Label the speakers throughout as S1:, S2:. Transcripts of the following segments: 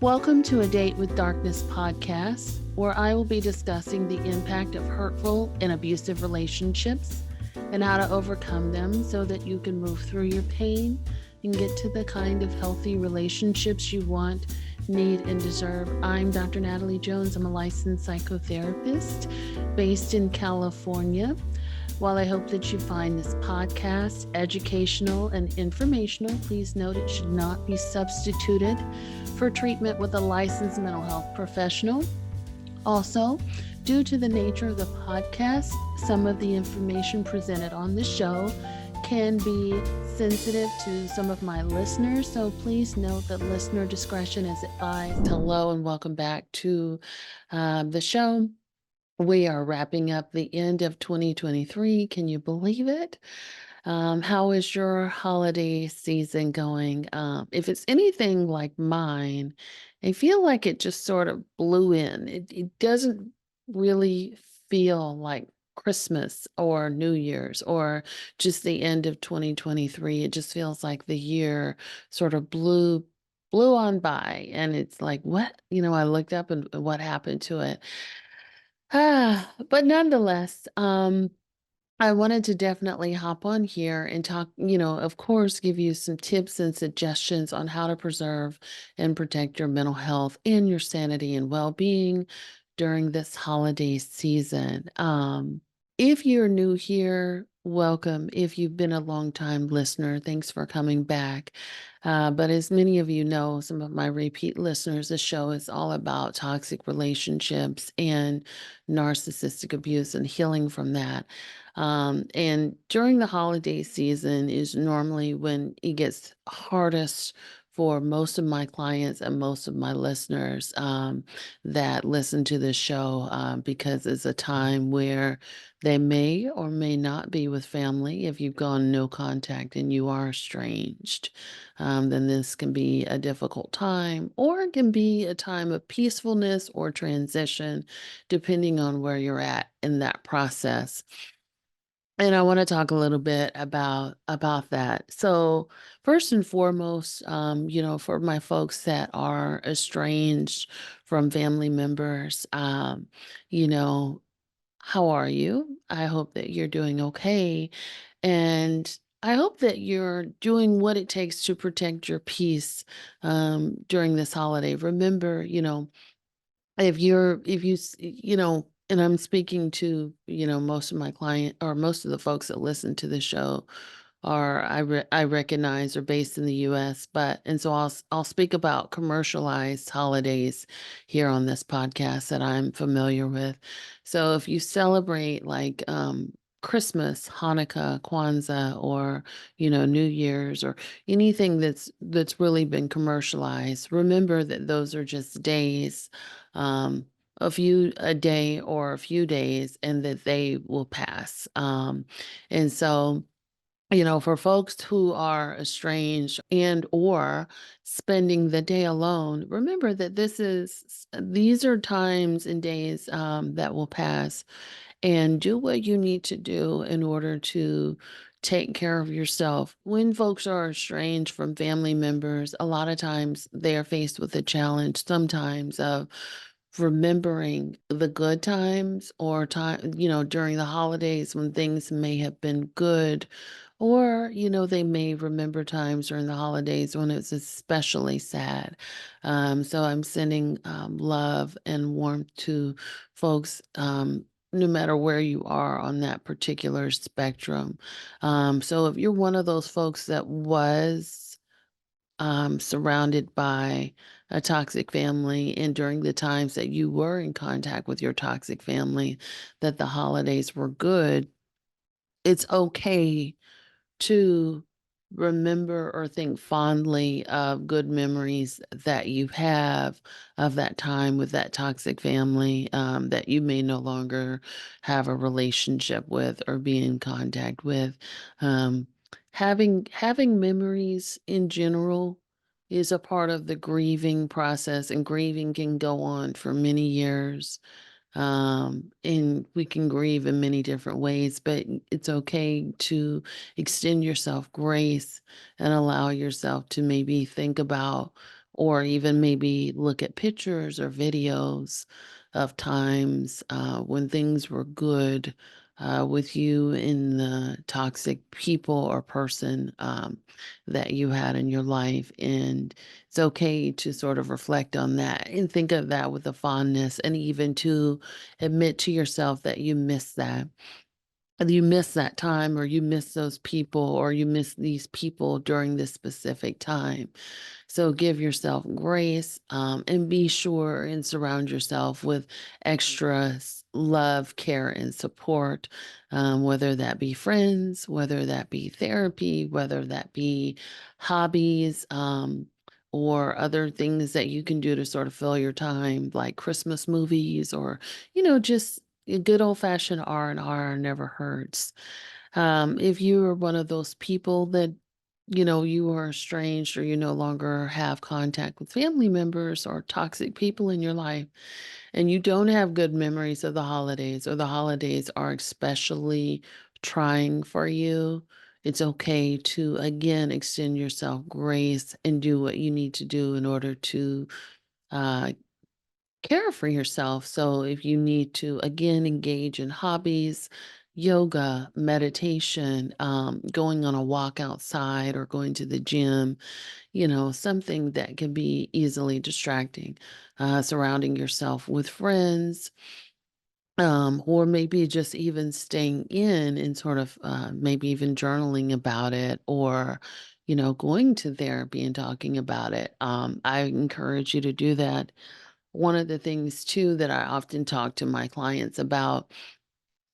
S1: Welcome to A Date with Darkness podcast, where I will be discussing the impact of hurtful and abusive relationships and how to overcome them so that you can move through your pain and get to the kind of healthy relationships you want, need, and deserve. I'm Dr. Natalie Jones. I'm a licensed psychotherapist based in California. While I hope that you find this podcast educational and informational, please note it should not be substituted for treatment with a licensed mental health professional. Also, due to the nature of the podcast, some of the information presented on the show can be sensitive to some of my listeners, so please note that listener discretion is advised. Hello and welcome back to the show. We are wrapping up the end of 2023. Can you believe it? How is your holiday season going? If it's anything like mine, I feel like it just sort of blew in. It doesn't really feel like Christmas or New Year's or just the end of 2023. It just feels like the year sort of blew on by, and it's like, what? I looked up and what happened to it. But nonetheless, I wanted to definitely hop on here and talk, of course, give you some tips and suggestions on how to preserve and protect your mental health and your sanity and well-being during this holiday season. If you're new here, welcome. If you've been a long-time listener, thanks for coming back. But as many of you know, some of my repeat listeners, the show is all about toxic relationships and narcissistic abuse and healing from that. And during the holiday season is normally when it gets hardest for most of my clients and most of my listeners that listen to this show because it's a time where they may or may not be with family. If you've gone no contact and you are estranged, then this can be a difficult time, or it can be a time of peacefulness or transition, depending on where you're at in that process. And I want to talk a little bit about that. So first and foremost, for my folks that are estranged from family members, you know, how are you? I hope that you're doing okay. And I hope that you're doing what it takes to protect your peace during this holiday. Remember, and I'm speaking to, most of my client or most of the folks that listen to the show are I recognize are based in the US, and so I'll speak about commercialized holidays here on this podcast that I'm familiar with. So if you celebrate like Christmas, Hanukkah, Kwanzaa, or New Year's, or anything that's really been commercialized, remember that those are just days, um, a day or a few days, and that they will pass. And so, for folks who are estranged and or spending the day alone, remember that these are times and days that will pass, and do what you need to do in order to take care of yourself. When folks are estranged from family members, a lot of times they are faced with the challenge sometimes of remembering the good times or time, during the holidays when things may have been good, or, they may remember times during the holidays when it's especially sad. So I'm sending love and warmth to folks, no matter where you are on that particular spectrum. So if you're one of those folks that was surrounded by a toxic family, and during the times that you were in contact with your toxic family, that the holidays were good, it's okay to remember or think fondly of good memories that you have of that time with that toxic family that you may no longer have a relationship with or be in contact with. Um, having memories in general is a part of the grieving process, and grieving can go on for many years. And we can grieve in many different ways, but it's okay to extend yourself grace and allow yourself to maybe think about or even maybe look at pictures or videos of times when things were good with you and the toxic people or person that you had in your life. And it's okay to sort of reflect on that and think of that with a fondness, and even to admit to yourself that you miss that. You miss that time, or you miss those people, or you miss these people during this specific time. So give yourself grace, and be sure and surround yourself with extra love, care, and support, whether that be friends, whether that be therapy, whether that be hobbies, or other things that you can do to sort of fill your time, like Christmas movies, or just a good old fashioned R&R never hurts. If you are one of those people that, you are estranged, or you no longer have contact with family members or toxic people in your life, and you don't have good memories of the holidays, or the holidays are especially trying for you, it's okay to again extend yourself grace and do what you need to do in order to uh, care for yourself. So if you need to again engage in hobbies, yoga, meditation, going on a walk outside, or going to the gym, something that can be easily distracting, surrounding yourself with friends, or maybe just even staying in and sort of maybe even journaling about it, or going to therapy and talking about it. I encourage you to do that. One of the things too that I often talk to my clients about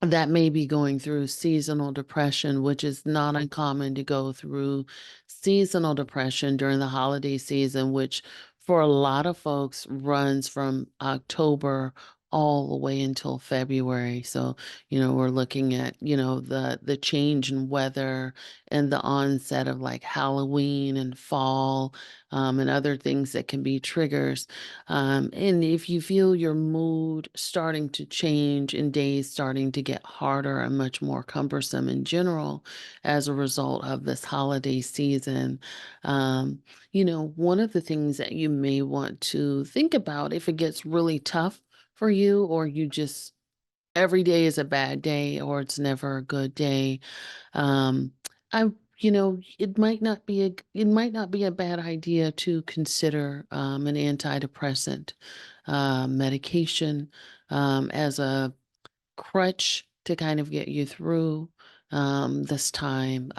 S1: that may be going through seasonal depression, which is not uncommon to go through seasonal depression during the holiday season, which for a lot of folks runs from October all the way until February. So, we're looking at, the change in weather and the onset of like Halloween and fall, and other things that can be triggers. And if you feel your mood starting to change and days starting to get harder and much more cumbersome in general as a result of this holiday season, um, one of the things that you may want to think about, if it gets really tough for you, or you just every day is a bad day, or it's never a good day, um, I it might not be a bad idea to consider an antidepressant medication as a crutch to kind of get you through this time,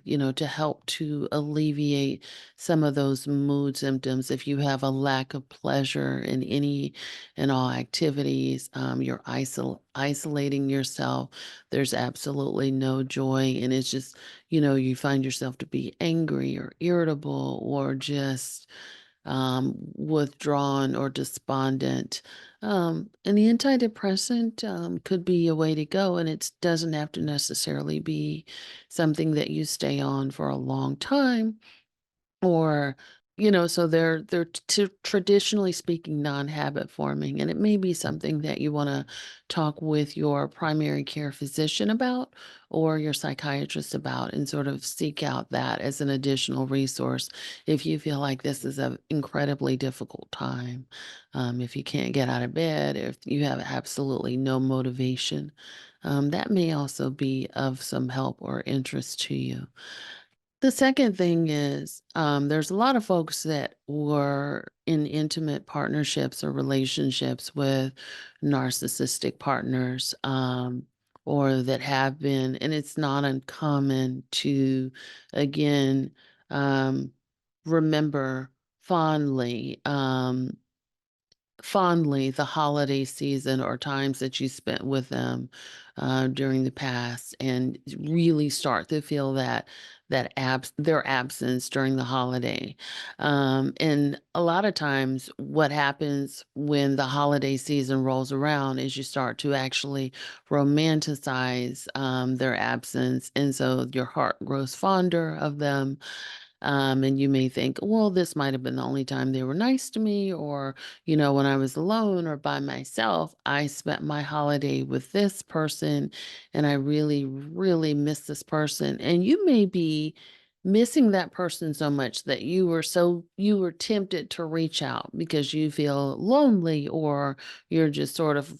S1: to help to alleviate some of those mood symptoms. If you have a lack of pleasure in any and all activities, you're isolating yourself, there's absolutely no joy. And it's just, you find yourself to be angry or irritable, or just withdrawn or despondent. And the antidepressant could be a way to go, and it doesn't have to necessarily be something that you stay on for a long time, or so they're traditionally speaking non-habit forming, and it may be something that you want to talk with your primary care physician about, or your psychiatrist about, and sort of seek out that as an additional resource if you feel like this is an incredibly difficult time. If you can't get out of bed, if you have absolutely no motivation, that may also be of some help or interest to you. The second thing is, there's a lot of folks that were in intimate partnerships or relationships with narcissistic partners, or that have been, and it's not uncommon to, again, um, remember fondly. Fondly the holiday season or times that you spent with them during the past, and really start to feel their absence during the holiday. And a lot of times what happens when the holiday season rolls around is you start to actually romanticize their absence, and so your heart grows fonder of them. And you may think, well, this might have been the only time they were nice to me, or, when I was alone or by myself, I spent my holiday with this person, and I really, really miss this person. And you may be missing that person so much that you were tempted to reach out because you feel lonely, or you're just sort of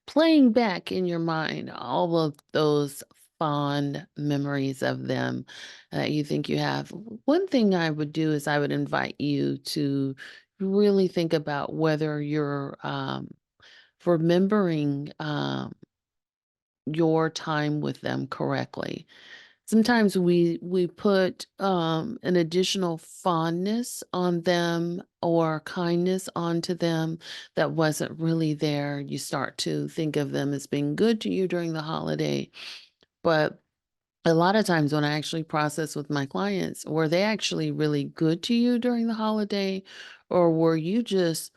S1: playing back in your mind all of those fond memories of them that you think you have. One thing I would do is I would invite you to really think about whether you're remembering your time with them correctly. Sometimes we put an additional fondness on them or kindness onto them that wasn't really there. You start to think of them as being good to you during the holiday, but a lot of times when I actually process with my clients, were they actually really good to you during the holiday, or were you just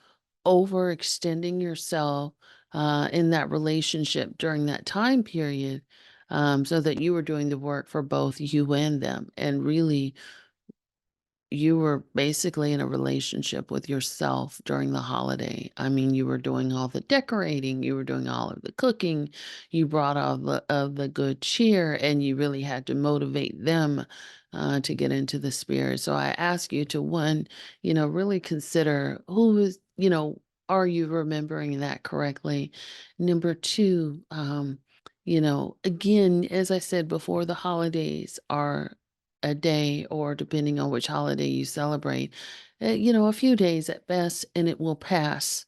S1: overextending yourself in that relationship during that time period, so that you were doing the work for both you and them, and really you were basically in a relationship with yourself during the holiday. I mean, you were doing all the decorating, you were doing all of the cooking, you brought all of the good cheer, and you really had to motivate them to get into the spirit. So I ask you to, one, really consider who is, are you remembering that correctly? Number two, again, as I said before, the holidays are a day, or depending on which holiday you celebrate, a few days at best, and it will pass.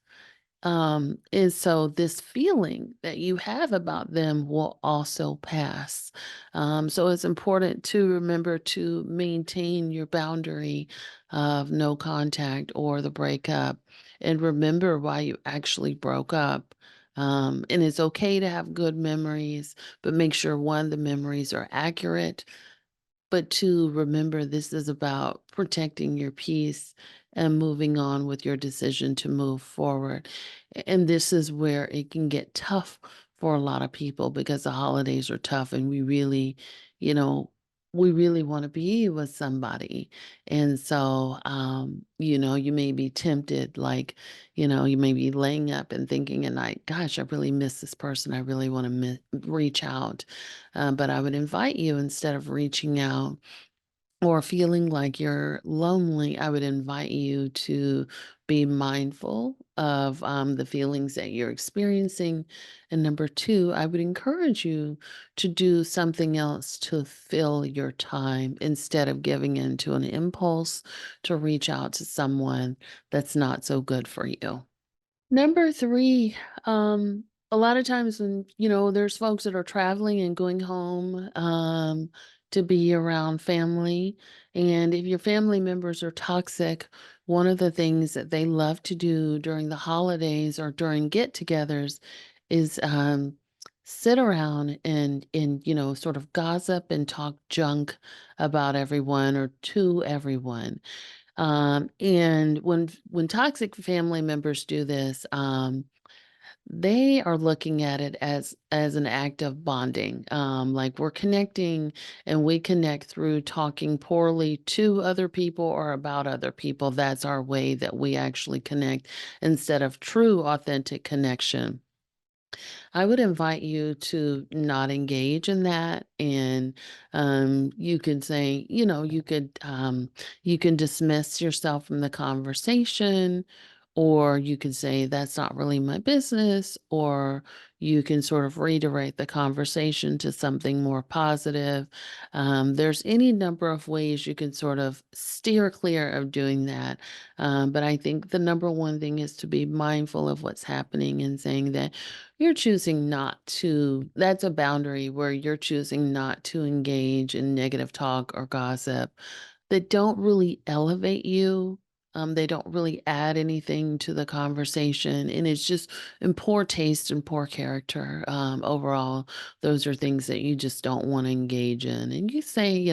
S1: And so this feeling that you have about them will also pass. So it's important to remember to maintain your boundary of no contact or the breakup, and remember why you actually broke up. And it's okay to have good memories, but make sure, one, the memories are accurate, but to remember, this is about protecting your peace and moving on with your decision to move forward. And this is where it can get tough for a lot of people, because the holidays are tough, and you know, we really want to be with somebody. And so, you may be tempted, like, you may be laying up and thinking at night, gosh, I really miss this person. I really want to reach out. But I would invite you, instead of reaching out or feeling like you're lonely, I would invite you to be mindful of the feelings that you're experiencing. And number two, I would encourage you to do something else to fill your time, instead of giving in to an impulse to reach out to someone that's not so good for you. Number 3, a lot of times when, there's folks that are traveling and going home, to be around family, and if your family members are toxic, one of the things that they love to do during the holidays or during get-togethers is, sit around and, sort of gossip and talk junk about everyone or to everyone. And when toxic family members do this, they are looking at it as an act of bonding. Like, we're connecting, and we connect through talking poorly to other people or about other people. That's our way that we actually connect, instead of true, authentic connection. I would invite you to not engage in that, and you could say, you can dismiss yourself from the conversation, or you can say that's not really my business, or you can sort of redirect the conversation to something more positive. There's any number of ways you can sort of steer clear of doing that. But I think the number one thing is to be mindful of what's happening, and saying that you're choosing not to, that's a boundary where you're choosing not to engage in negative talk or gossip that don't really elevate you. They don't really add anything to the conversation, and it's just in poor taste and poor character. Overall, those are things that you just don't want to engage in. And you say,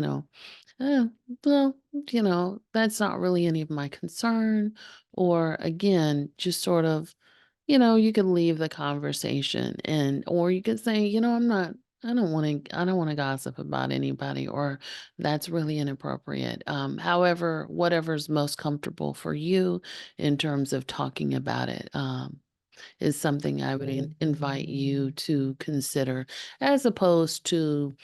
S1: "Eh, well, that's not really any of my concern." Or again, just sort of, you could leave the conversation, or you could say, I don't want to gossip about anybody, or that's really inappropriate. However, whatever's most comfortable for you in terms of talking about it, is something I would invite you to consider, as opposed to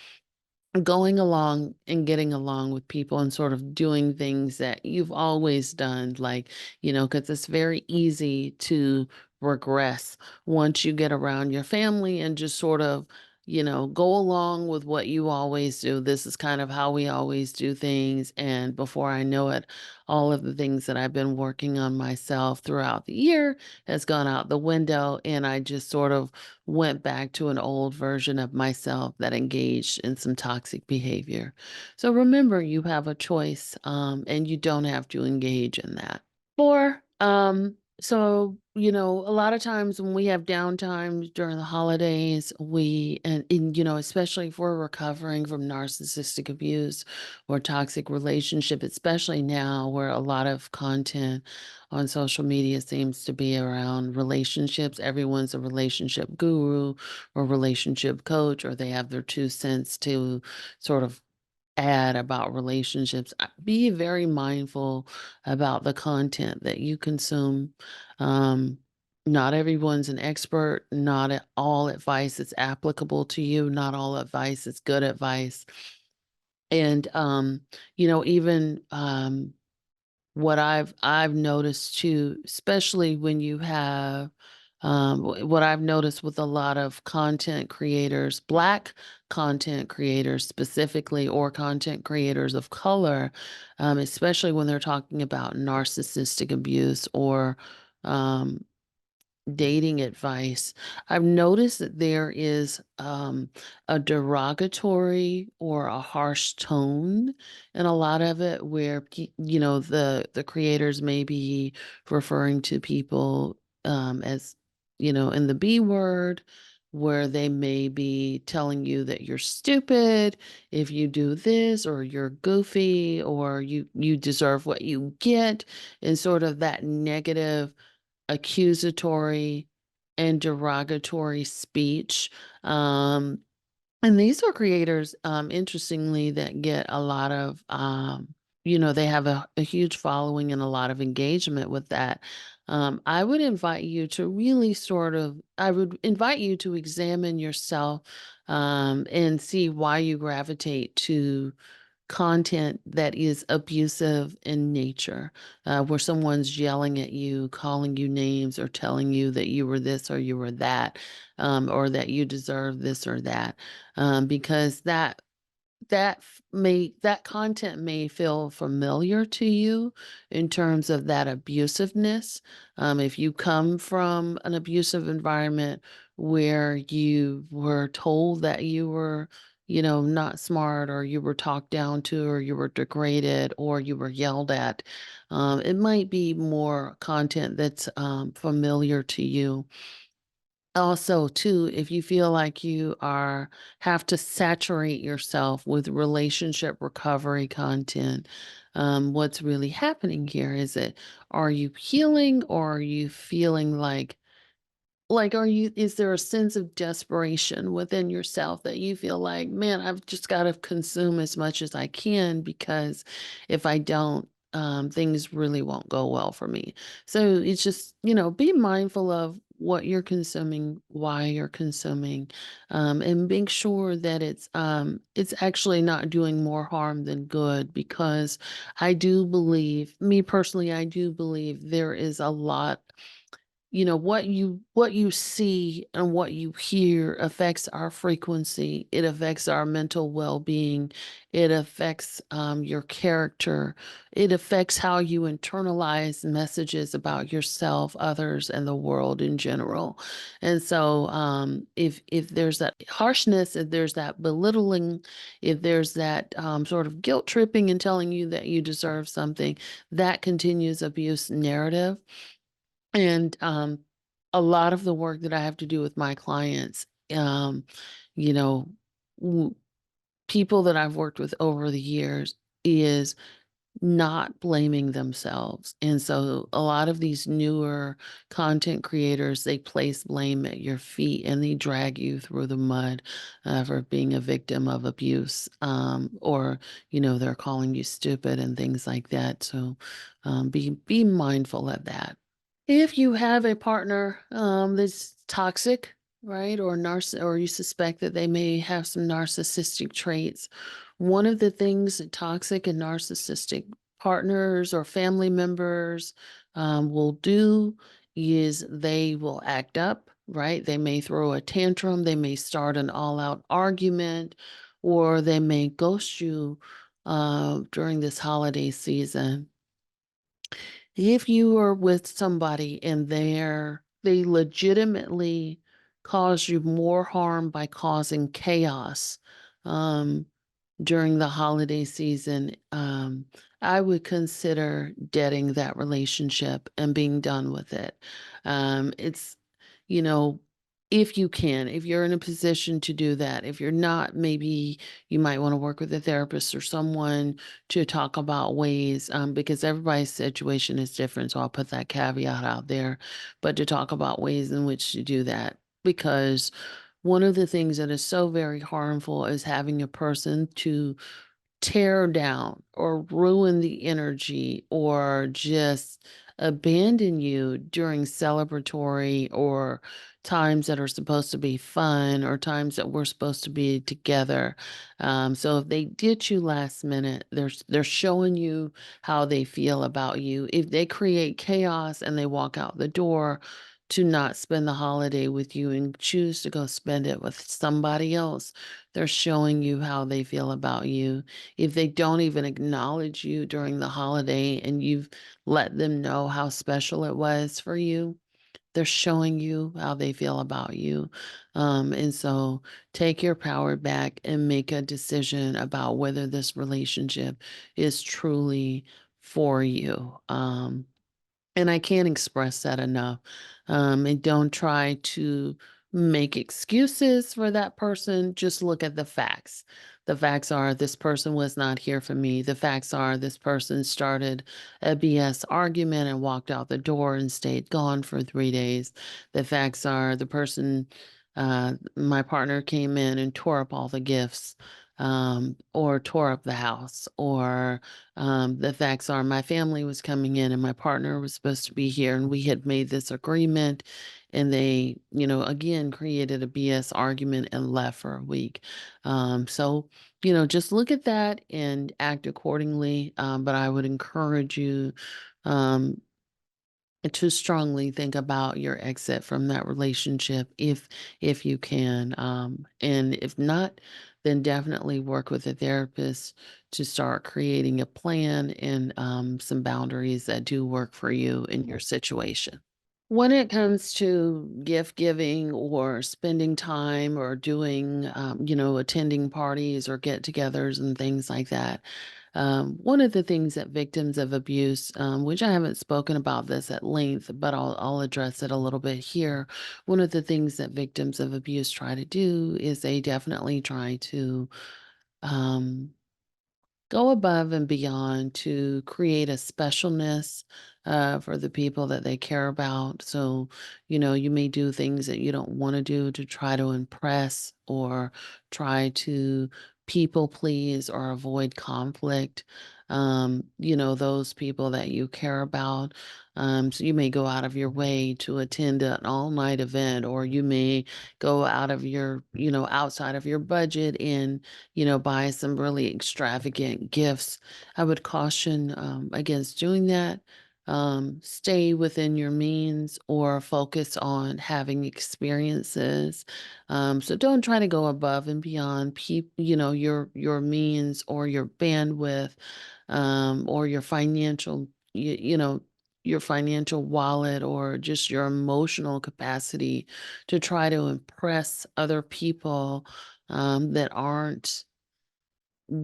S1: going along and getting along with people and sort of doing things that you've always done, like, because it's very easy to regress once you get around your family and just sort of, go along with what you always do. This is kind of how we always do things. And before I know it, all of the things that I've been working on myself throughout the year has gone out the window. And I just sort of went back to an old version of myself that engaged in some toxic behavior. So remember, you have a choice, and you don't have to engage in that. So, a lot of times when we have downtimes during the holidays, especially if we're recovering from narcissistic abuse or toxic relationship, especially now where a lot of content on social media seems to be around relationships. Everyone's a relationship guru or relationship coach, or they have their 2 cents to sort of add about relationships. Be very mindful about the content that you consume. Um, Not everyone's an expert. Not all advice is applicable to you. Not all advice is good advice. And even what I've noticed too, especially when you have what I've noticed with a lot of content creators, Black content creators specifically, or content creators of color, especially when they're talking about narcissistic abuse or um, dating advice, I've noticed that there is a derogatory or a harsh tone in a lot of it, where the creators may be referring to people as in the B word, where they may be telling you that you're stupid if you do this, or you're goofy, or you deserve what you get, and sort of that negative accusatory and derogatory speech. And these are creators, interestingly, that get a lot of, they have a huge following and a lot of engagement with that. I would invite you to really I would invite you to examine yourself and see why you gravitate to content that is abusive in nature, where someone's yelling at you, calling you names, or telling you that you were this or you were that, or that you deserve this or that, because that content may feel familiar to you in terms of that abusiveness. If you come from an abusive environment where you were told that you were, not smart, or you were talked down to, or you were degraded, or you were yelled at, it might be more content that's familiar to you. Also, too, if you feel like you have to saturate yourself with relationship recovery content, what's really happening here is that, are you healing, or are you feeling is there a sense of desperation within yourself that you feel like, man, I've just got to consume as much as I can, because if I don't, things really won't go well for me. So it's just, be mindful of what you're consuming, why you're consuming, and make sure that it's actually not doing more harm than good. Because me personally, I do believe there is a lot, what you see and what you hear affects our frequency. It affects our mental well-being. It affects your character. It affects how you internalize messages about yourself, others, and the world in general. And so, if there's that harshness, if there's that belittling, if there's that sort of guilt tripping and telling you that you deserve something, that continues abuse narrative. And a lot of the work that I have to do with my clients, you know, w- people that I've worked with over the years, is not blaming themselves. And so a lot of these newer content creators, they place blame at your feet, and they drag you through the mud for being a victim of abuse, or, they're calling you stupid and things like that. So be mindful of that. If you have a partner that's toxic, right? Or you suspect that they may have some narcissistic traits. One of the things that toxic and narcissistic partners or family members will do is they will act up, right? They may throw a tantrum, they may start an all-out argument, or they may ghost you during this holiday season. If you are with somebody and they legitimately cause you more harm by causing chaos, um, during the holiday season, I would consider deading that relationship and being done with it. It's, you know, if you can, if you're in a position to do that. If you're not, maybe you might want to work with a therapist or someone to talk about ways, because everybody's situation is different. So I'll put that caveat out there, but to talk about ways in which to do that. Because one of the things that is so very harmful is having a person to tear down or ruin the energy or just abandon you during celebratory or times that are supposed to be fun or times that we're supposed to be together. So if they ditch you last minute, they're showing you how they feel about you. If they create chaos and they walk out the door to not spend the holiday with you and choose to go spend it with somebody else, they're showing you how they feel about you. If they don't even acknowledge you during the holiday and you've let them know how special it was for you, they're showing you how they feel about you. And so take your power back and make a decision about whether this relationship is truly for you. And I can't express that enough. And don't try to make excuses for that person. Just look at the facts. The facts are this person was not here for me. The facts are this person started a BS argument and walked out the door and stayed gone for 3 days. The facts are my partner came in and tore up all the gifts, or tore up the house, or the facts are my family was coming in and my partner was supposed to be here and we had made this agreement and they, again created a BS argument and left for a week. So, just look at that and act accordingly. But I would encourage you um, to strongly think about your exit from that relationship if you can. And if not, then definitely work with a therapist to start creating a plan and some boundaries that do work for you in your situation. When it comes to gift giving or spending time or doing, attending parties or get togethers and things like that, one of the things that victims of abuse, which I haven't spoken about this at length, but I'll address it a little bit here. One of the things that victims of abuse try to do is they definitely try to um, go above and beyond to create a specialness for the people that they care about. So, you may do things that you don't want to do to try to impress or try to people please or avoid conflict. Those people that you care about. So you may go out of your way to attend an all night event, or you may go out of outside of your budget and buy some really extravagant gifts. I would caution against doing that. Stay within your means or focus on having experiences. So don't try to go above and beyond your means or your bandwidth, or your financial wallet or just your emotional capacity to try to impress other people that aren't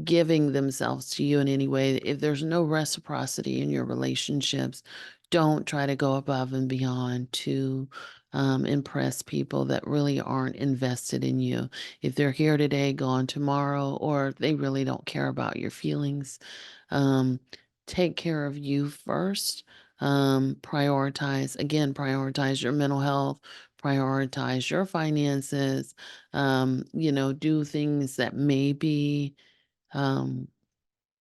S1: giving themselves to you in any way. If there's no reciprocity in your relationships, don't try to go above and beyond to impress people that really aren't invested in you. If they're here today, gone tomorrow, or they really don't care about your feelings, um, take care of you first. Prioritize your mental health, prioritize your finances, do things that maybe um,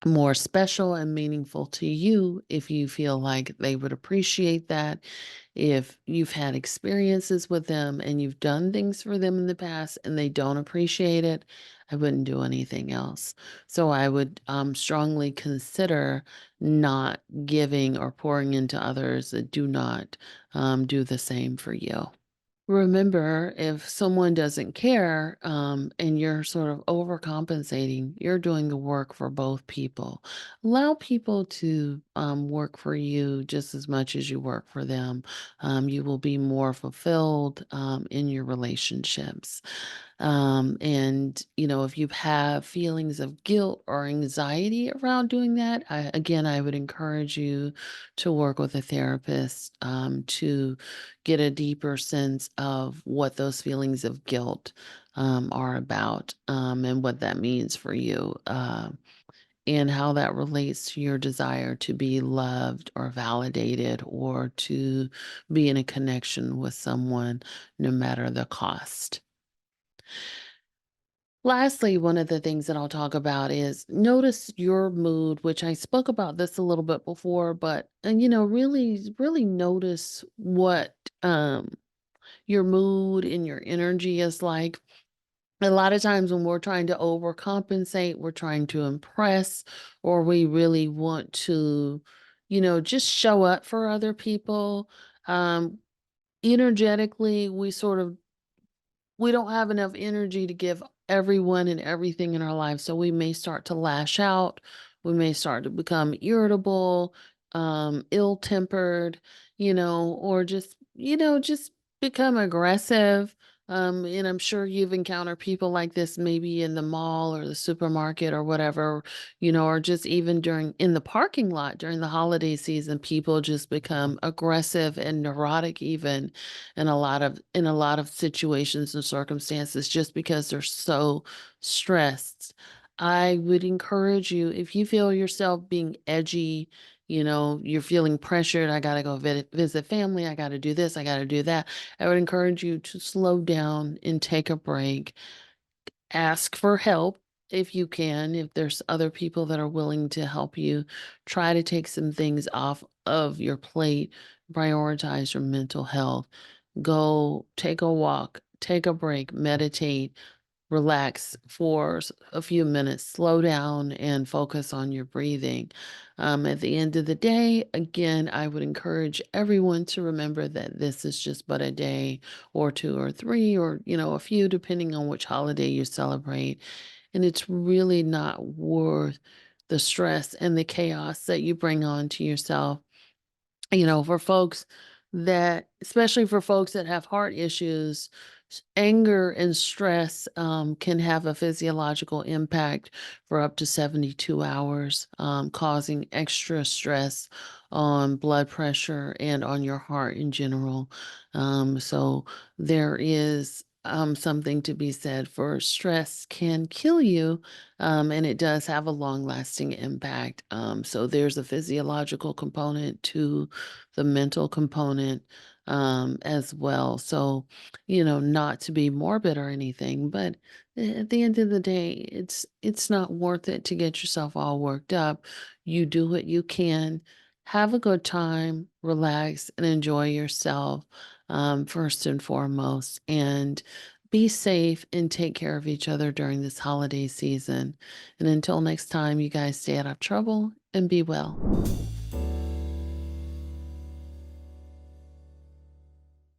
S1: more special and meaningful to you if you feel like they would appreciate that. If you've had experiences with them and you've done things for them in the past and they don't appreciate it, I wouldn't do anything else. So I would strongly consider not giving or pouring into others that do not do the same for you. Remember, if someone doesn't care, and you're sort of overcompensating, you're doing the work for both people. Allow people to work for you just as much as you work for them. You will be more fulfilled in your relationships. And, if you have feelings of guilt or anxiety around doing that, I would encourage you to work with a therapist to get a deeper sense of what those feelings of guilt are about and what that means for you. And how that relates to your desire to be loved or validated or to be in a connection with someone, no matter the cost. Lastly, one of the things that I'll talk about is notice your mood, which I spoke about this a little bit before, but and really, really notice what your mood and your energy is like. A lot of times when we're trying to overcompensate, we're trying to impress, or we really want to, just show up for other people. Um, Energetically, we don't have enough energy to give everyone and everything in our lives. So we may start to lash out. We may start to become irritable, ill-tempered, or just become aggressive. And I'm sure you've encountered people like this maybe in the mall or the supermarket or whatever, or just even in the parking lot during the holiday season, people just become aggressive and neurotic even in a lot of situations and circumstances just because they're so stressed. I would encourage you, if you feel yourself being edgy, you're feeling pressured, I got to go visit family, I got to do this, I got to do that. I would encourage you to slow down and take a break. Ask for help if you can, if there's other people that are willing to help you. Try to take some things off of your plate, prioritize your mental health. Go take a walk, take a break, meditate, relax for a few minutes, slow down and focus on your breathing. At the end of the day, again, I would encourage everyone to remember that this is just but a day or two or three or, a few, depending on which holiday you celebrate. And it's really not worth the stress and the chaos that you bring on to yourself. For folks especially for folks that have heart issues, anger and stress can have a physiological impact for up to 72 hours, causing extra stress on blood pressure and on your heart in general. So there is something to be said for stress can kill you, and it does have a long lasting impact. So there's a physiological component to the mental component as well. So, not to be morbid or anything, but at the end of the day, it's not worth it to get yourself all worked up. You do what you can. Have a good time, relax, and enjoy yourself first and foremost. And be safe and take care of each other during this holiday season. And until next time, you guys stay out of trouble and be well.